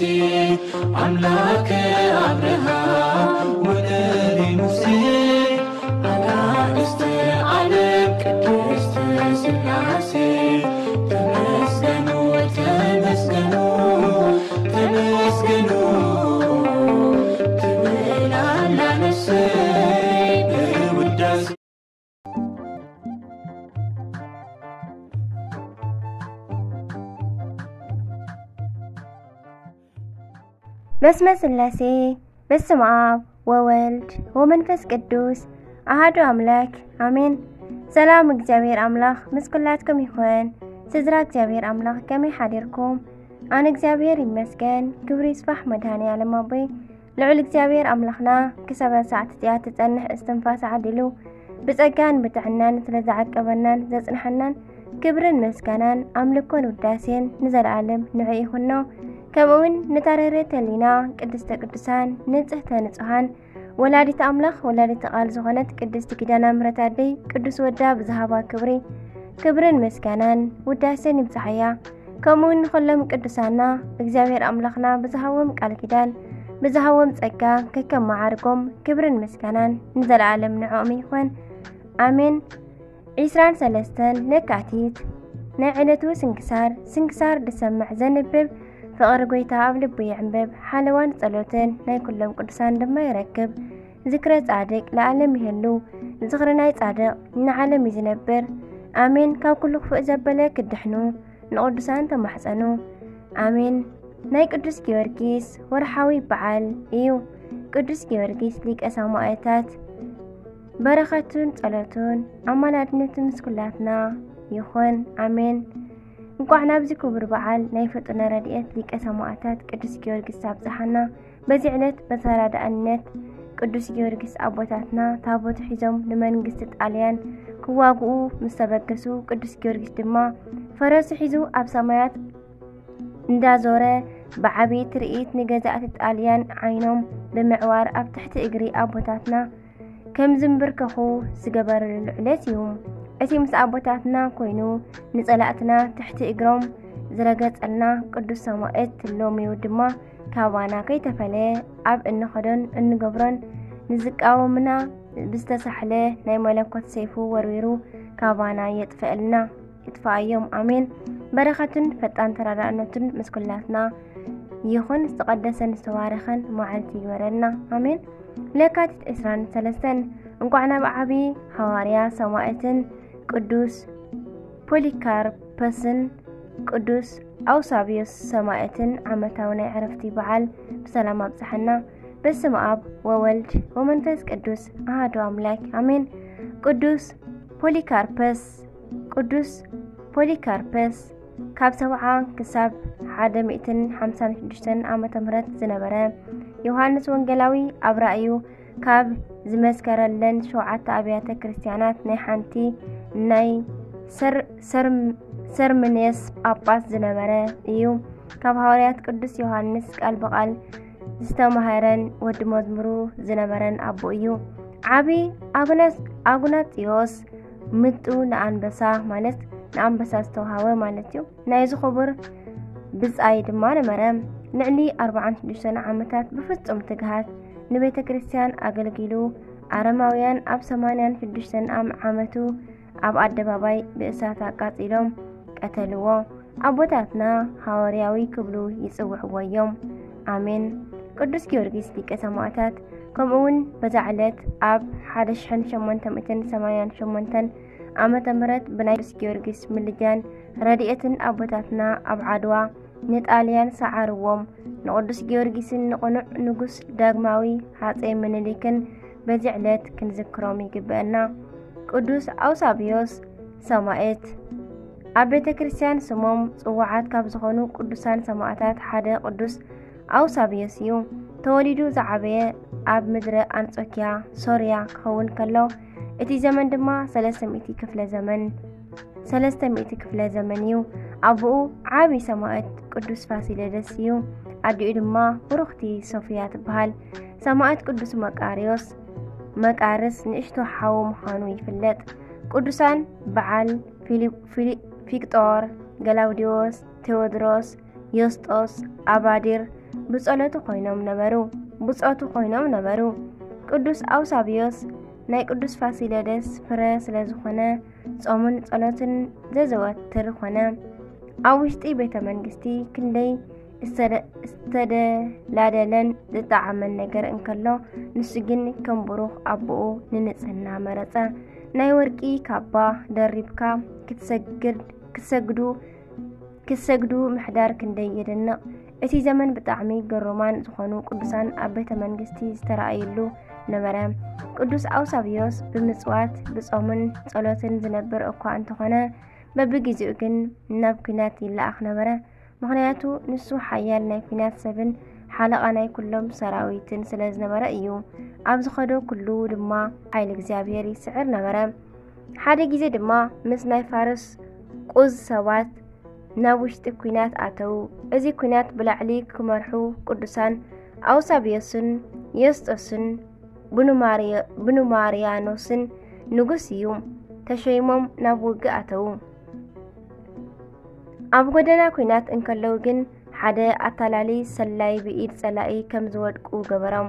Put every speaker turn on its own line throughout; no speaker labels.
سلاسي أملاك أبرهام ولدي موسى أنا استعلم قدست سلاسي تمسكنوا تمسكنوا تمسكنوا تبل على نفسي بوداس
بسم سلاسي بسم آب وولد ومنفس قدوس أحد أملاك آمين. سلام እግዚአብሔር አምላክ ምስኩላትኩም ይሁን። ስዝራ እግዚአብሔር አምላክ ከመይ ሓዲርኩም? አነ እግዚአብሔር ይመስገን። ክብሪ ይስፋሕ መድኃኔ ዓለም አቦይ ልዑል እግዚአብሔር አምላክና ክሰበ ሰዓት እዚኣ ትጸንሕ እስትንፋስ ዓዲሉ ብጸጋን ብጥዕናን ስለዝዓቀበናን ዘጽንሐናን ክብርን ምስጋናን አምልኮን ውዳሴን ንዘለዓለም ንዑ ይኹኖ። ከምኡውን ንታረረት ህሊና ቅድስተ ቅዱሳን ንጽሕተ ንጹሃን ወላዲት አምላክ ወላዲት ቃል ዝኾነት ቅድስት ኪዳነ ምሕረት አደይ ቅዱስ ወዳ ብዝሃባ ክብርን ምስጋናን ውዳሴን ይብጽሐያ። ከምኡውን ንኹሎም ቅዱሳና እግዚአብሔር አምላክና ብዝሃቦም ቃል ኪዳን ብዝሃቦም ጸጋ ከከም መዓርጎም ክብርን ምስጋናን ንዘለዓለም ንዖም ይኹን አሜን። 23 ለካቲት ናይ ዕለቱ ስንክሳር ድሰምዕ ዘንብብ ፍቅሪ ጎይታ ኣብ ልቡ ይዕንብብ ሓለዋን ጸሎትን ናይ ኩሎም ቅዱሳን ድማ ይረክብ። ዝክረ ጻድቅ ለዓለም ይህሉ ዝኽሪ ናይ ጻድቅ ንዓለም ይዝነብር አሜን። ካብ ኩሉ ክፉእ ዘበለ ክድሕኑ ንቅዱሳን ተማሕፀኑ አሜን። ናይ ቅዱስ ጊዮርጊስ ወርሓዊ በዓል እዩ። ቅዱስ ጊዮርጊስ ሊቀ ሰማዕታት በረኸቱን ጸሎቱን አማላድነቱን ምስኩላትና ይኹን አሜን። እንኳን ናብዚ ክቡር በዓል ናይ ፍጡነ ረድኤት ሊቀ ሰማዕታት ቅዱስ ጊዮርጊስ አብጽሐና። በዚህ ዕለት በተራዳእነት ቅዱስ ጊዮርጊስ አቦታትና ታቦት ሒዞም ንመንግስቲ ጣልያን ክዋግኡ ምስ ተበገሱ ቅዱስ ጊዮርጊስ ድማ ፈረሱ ሒዙ ኣብ ሰማያት እንዳዞረ ብዓብዪ ትርኢት ንገዛእቲ ጣልያን ዓይኖም ብምዕዋር ኣብ ትሕቲ እግሪ አቦታትና ከም ዝንብርከኹ ዝገበረሉ ዕለት እዩ። እቲ ምስ አቦታትና ኮይኑ ንጸላእትና ትሕቲ እግሮም ዝረገጸልና ቅዱስ ሰማዕት ሎሚዩ ድማ ካባና ከይተፈለ ኣብ እንኸዶን እንገብሮን ንዝቃወምና ብዝተሳሕለ ናይ መለኮት ሰይፉ ወርዊሩ ካባና ይጥፍአዮም አሜን። በረኸቱን ፈጣን ተራዳእነቱን ምስኩላትና ይኹን። ዝተቀደሰን ዝተባረኸን መዓልቲ ይበረልና አሜን። ለካቲት 23 እንኳዕ ናብ ዓብዪ ሐዋርያ ሰማዕትን ቅዱስ ፖሊካርፐስን ቅዱስ አውሳብዮስ ሰማዕትን ዓመታዊ ናይ ዕረፍቲ በዓል ብሰላም አብጽሐና። በስመ አብ ወወልድ ወመንፈስ ቅዱስ አሐዱ አምላክ አሜን። ቅዱስ ፖሊካርፐስ ካብ 70 ክሳብ 156 ዓመተ ምህረት ዝነበረ ዮሐንስ ወንጌላዊ ኣብ ራእዩ ካብ ዝመስከረለን 7 ኣብያተ ክርስቲያናት ናይ ሓንቲ ናይ ሰርምኔስ ጳጳስ ዝነበረ እዩ። ካብ ሐዋርያት ቅዱስ ዮሐንስ ቃል በቃል ዝተማሃረን ወዲ መዝሙሩ ዝነበረን አቦ እዩ። ዓቢ አጉናጢዮስ ምጡ ንአንበሳ ማለት ንአንበሳ ዝተውሃበ ማለት እዩ። ናይ ዝኽቡር ብጻይ ድማ ነበረ። ልዕሊ 46 ዓመታት ብፍጹም ትግሃት ንቤተ ክርስቲያን አገልግሉ አረማውያን ኣብ 86 ዓመቱ ኣብ አደባባይ ብእሳት አቃጺሎም ቀተልዎ። አቦታትና ሐዋርያዊ ክብሉ ይጽውዕዎ እዮም አሜን። ቅዱስ ጊዮርጊስ ሊቀ ሰማዕታት ከምኡውን በዛ ዕለት ኣብ 1888 ዓመተ ምህረት ብናይ ቅዱስ ጊዮርጊስ ምልጃን ረድኤትን አቦታትና ኣብ ዓድዋ ንጣልያን ሰዓርዎም። ንቅዱስ ጊዮርጊስን ንቕኑዕ ንጉስ ዳግማዊ ሃፀይ ምኒልክን በዚ ዕለት ክንዝክሮም ይግብአና። ቅዱስ አውሳብዮስ ሰማዕት ኣብ ቤተ ክርስቲያን ስሞም ጽዋዓት ካብ ዝኾኑ ቅዱሳን ሰማዕታት ሓደ ቅዱስ አውሳብዮስ እዩ። ተወሊዱ ዝዓበየ ኣብ ምድረ አንጾኪያ ሶርያ ክኸውን ከሎ እቲ ዘመን ድማ 300 ክፍለ ዘመን እዩ። አቡኡ ዓቢ ሰማዕት ቅዱስ ፋሲለደስ እዩ። አዲኡ ድማ ብሩኽቲ ሶፊያ ትበሃል። ሰማዕት ቅዱስ መቃርስ ንእሽቶ ሓው ምዃኑ ይፍለጥ። ቅዱሳን በዓል ፊቅጦር፣ ገላውዲዮስ፣ ቴዎድሮስ፣ ዮስጦስ፣ አባዲር፣ بصلته خوينهم نبرو بصعته خوينهم نبرو قدوس أوسابيوس ناي قدوس فاسيلدس فرس لزخنا صومن صلاتن زواتر خنا أوشتي بيت منجستي كندي استدلادلن زطعمن ነገር እንከሎ ንሱ ግን ከም ብሩኽ አብኡ ንንጽህና መረጸ ናይ ወርቂ ካባ ደሪብካ ክትሰግዱ ምሕዳር ክንደይ ይድንቕ እቲ ዘመን ብጣዕሚ ገሮማን ዝኾኑ ቅዱሳን ኣብ ቤተ መንግስቲ ዝተራእይሉ ነበረ ቅዱስ አውሳብዮስ ብምጽዋት ብጾምን ጸሎትን ዝነብር እኳ እንተኾነ በብግዚኡ ግን ናብ ኩናት ይላኣኽ ነበረ ምክንያቱ ንሱ ሓያል ናይ ኩናት ሰብን ሓለቓ ናይ ኩሎም ሰራዊትን ስለ ዝነበረ እዩ ኣብ ዝኸዶ ኩሉ ድማ ሓይሊ እግዚአብሔር ይስዕር ነበረ ሓደ ግዜ ድማ ምስ ናይ ፋርስ ቁዝ ሰባት ናብ ውሽጢ ኩናት ኣተው እዚ ኩናት ብላዕሊ ክመርሑ ቅዱሳን አውሳብዮስን የስጦስን ብኑማርያኖስን ንጉስ እዩ ተሸይሞም ናብ ውግእ ኣተው ኣብ ጎደና ኩናት እንከለው ግን ሓደ ኣታላሊ ሰላይ ብኢድ ጸላኢ ከም ዝወድቁ ገበሮም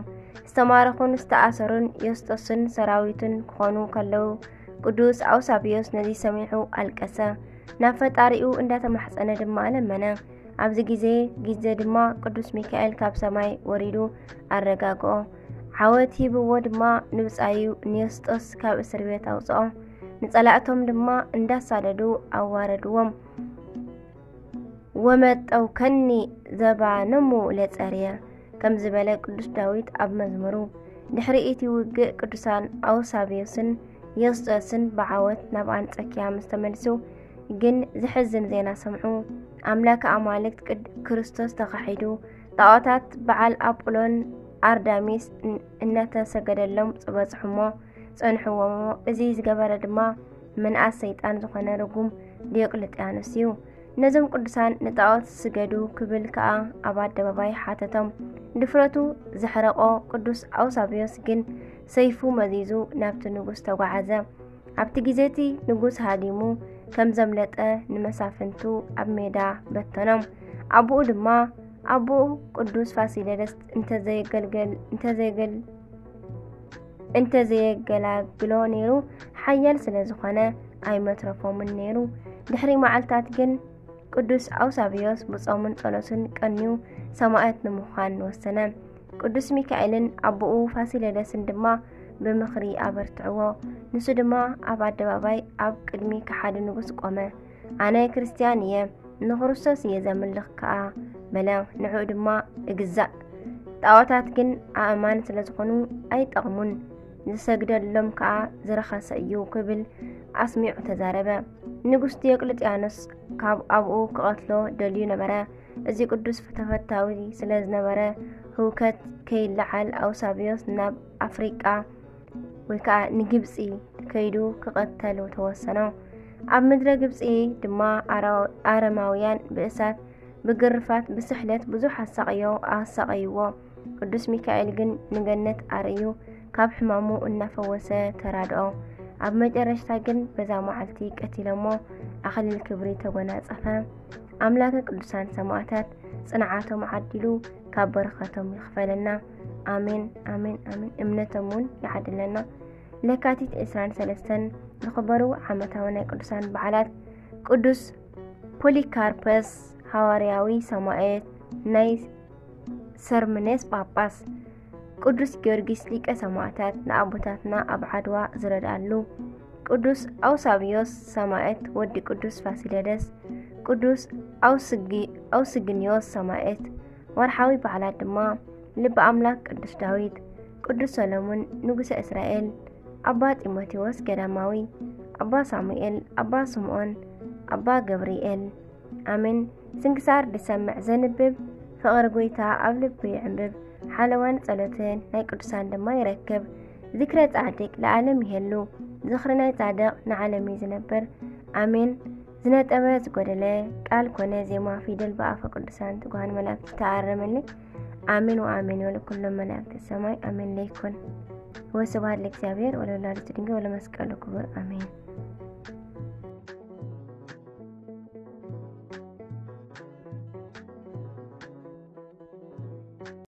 ዝተማረኹን ዝተኣሰሩን የስጦስን ሰራዊትን ክኾኑ ከለው ቅዱስ አውሳብዮስ ነዚ ሰሚዑ አልቀሰ ናብ ፈጣሪኡ እንዳተማሕፀነ ድማ ለመነ ኣብዚ ግዜ ድማ ቅዱስ ሚካኤል ካብ ሰማይ ወሪዱ አረጋግኦ ዓወት ሂብዎ ድማ ንብጻዩ ንየስጦስ ካብ እስር ቤት ኣውፅኦ ንጸላእቶም ድማ እንዳሳደዱ ኣዋረድዎም ወመጠው ከኒ ዘባነሙ ለጸርየ ከም ዝበለ ቅዱስ ዳዊት ኣብ መዝሙሩ ድሕሪ እቲ ውግእ ቅዱሳን አውሳብዮስን የስጦስን ብዓወት ናብ አንጾኪያ ምስ ተመልሱ ግን ዝሕዝን ዜና ሰምዑ ኣምላክ ኣማልክት ክርስቶስ ተኻሒዱ ጣዖታት በዓል አጵሎን አርዳሚስ እናተሰገደሎም ጽበጽሕሞ ጸንሕዎሞ እዚ ዝገበረ ድማ መንኣስ ሰይጣን ዝኾነ ርጉም ዲዮቅልጥያኖስ እዩ ነዞም ቅዱሳን ንጣዖት ስገዱ ክብል ከዓ ኣብ ኣደባባይ ሓተቶም ድፍረቱ ዘሕረቆ ቅዱስ አውሳብዮስ ግን ሰይፉ መዚዙ ናብቲ ንጉስ ተጓዓዘ ኣብቲ ግዜቲ ንጉስ ሃዲሙ ከም ዘምለጠ ንመሳፍንቱ ኣብ ሜዳ በተኖም አቡኡ ቅዱስ ፋሲለደስ እንተዘየገላግሎ ነይሩ ሓያል ስለ ዝኾነ ኣይመትረፎምን ነይሩ ድሕሪ መዓልታት ግን ቅዱስ አውሳብዮስ ብጾምን ጸሎትን ቀንዩ ሰማዕት ንምዃን ወሰነ ቅዱስ ሚካኤልን አቡኡ ፋሲለደስን ድማ ብምኽሪ አበርትዕዎ ንሱ ድማ ኣብ ኣደባባይ ኣብ ቅድሚ ከሓደ ንጉስ ቆመ ኣነ ክርስቲያን እየ ንክርስቶስ እየ ዘምልኽ ከዓ በለ ንዑ ድማ እግዛእ ጣዖታት ግን ኣእማን ስለ ዝኾኑ ኣይጠቕሙን ዝሰግደሎም ከዓ ዝረኸሰ እዩ ክብል ኣስሚዑ ተዛረበ ንጉስ ዲዮቅልጥያኖስ ካብ ኣብኡ ክቐትሎ ደልዩ ነበረ እዚ ቅዱስ ተፈታዊ ስለ ዝነበረ ህውከት ከይለዓል አውሳብዮስ ናብ ኣፍሪቃ ወይ ከዓ ንግብፂ ከይዱ ክቐተሉ ተወሰነ ኣብ ምድረ ግብፂ ድማ አረማውያን ብእሳት ብግርፋት ብስሕለት ብዙሕ ኣሳቀይዎ ቅዱስ ሚካኤል ግን ንገነት ኣርዩ ካብ ሕማሙ እናፈወሰ ተራድኦ ኣብ መጨረሻ ግን በዛ መዓልቲ ቀቲሎሞ ኣኽሊል ክብሪ ተጎናጸፈ ኣምላከ ቅዱሳን ሰማዕታት ጽንዓቶም ዓዲሉ ካብ በረኸቶም ይኽፈለና አሜን አሜን አሜን እምነቶምን ይዓድለና ለካቲት 23 ዝኽበሩ ዓመታዊ ናይ ቅዱሳን በዓላት ቅዱስ ፖሊካርፐስ ሐዋርያዊ ሰማዕት ናይ ሰርምኔስ ጳጳስ ቅዱስ ጊዮርጊስ ሊቀ ሰማዕታት ንኣቦታትና ኣብ ዓድዋ ዝረዳሉ ቅዱስ አውሳብዮስ ሰማዕት ወዲ ቅዱስ ፋሲለደስ ቅዱስ አውስግኒዮስ ሰማዕት ወርሓዊ በዓላት ድማ ልበ አምላክ ቅዱስ ዳዊት ቅዱስ ሰሎሞን ንጉሰ እስራኤል አባ ጢሞቴዎስ ገዳማዊ አባ ሳሙኤል አባ ስምዖን አባ ገብርኤል አሜን ስንክሳር ድሰምዕ ዘንብብ ፍቅር ጎይታ ኣብ ልቢ ይዕንብብ ሓለዋን ጸሎትን ናይ ቅዱሳን ድማ ይረክብ ذكر ጻድቅ ለዓለም ይሄሉ ዝኽሪ ናይ ጻድቅ ንዓለም ዝነብር አሜን ዝነጠበ ዝጎደለ ቃል ኮነ ዜማ ፊደል በአፈ ቅዱሳን ትጓን መላእክት ተአረመልኝ አሜን ወአሜን ወለኩሉ መላእክት ሰማይ አሜን ለይኩን ወስብሐት ለእግዚአብሔር ወለወላዲቱ ድንግል ወለመስቀሉ ክቡር አሜን